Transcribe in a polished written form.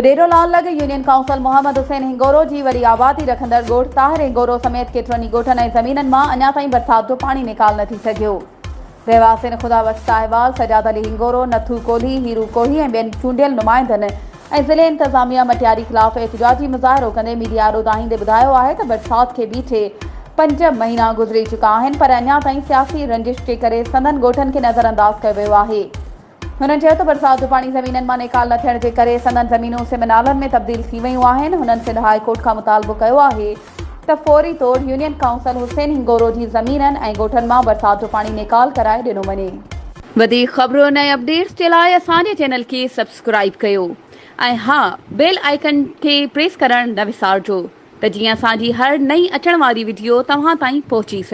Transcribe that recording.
डेरो लाल लॻ union council Mohammad Hussain हिंगोरो जी वरी आबादी रखंदड़ ॻोठ ताहिर हिंगोरो समेत केतिरनि ॻोठनि ऐं ज़मीननि मां अञा ताईं बरसाति जो पाणी निकाल न थी सघियो। रहवासियुनि ख़ुदाबख़्श साहिबाल, सजाद अली हिंगोरो, नथू कोहली, हीरू कोहली ऐं ॿियनि चूंडियल नुमाइंदनि ऐं ज़िले इंतज़ामिया मटियारी ख़िलाफ़ एहतिजाजी मुज़ाहिरो कंदे मीडिया ॾोधाईंदे ॿुधायो आहे त बरसाति खे बीठे 5 महीना गुज़री चुका आहिनि, पर अञा ताईं सियासी रंजिश जे करे संदनि ॻोठनि खे नज़रअंदाज़ कयो वियो आहे। हुननि चयो त बरसाति जो पाणी ज़मीननि मां निकाल न थियण जे करे संदनि ज़मीनूं सिमनालनि में तब्दील थी वियूं आहिनि। हुननि सिंध हाई कोर्ट खां मुतालबो कयो आहे त फौरी तौर यूनियन काउंसिल हुसैन हिंगोरो जी ज़मीननि ऐं ॻोठनि मां बरसाति जो पाणी निकाल कराए ॾिनो वञे। वधीक ख़बरुनि ऐं अपडेट्स जे लाइ असांजे चैनल खे सब्सक्राइब कयो ऐं हा, बेल आइकन खे प्रेस करणु न विसारिजो त जीअं असांजी हर नई अचण वारी वीडियो तव्हां ताईं पहुची सघे।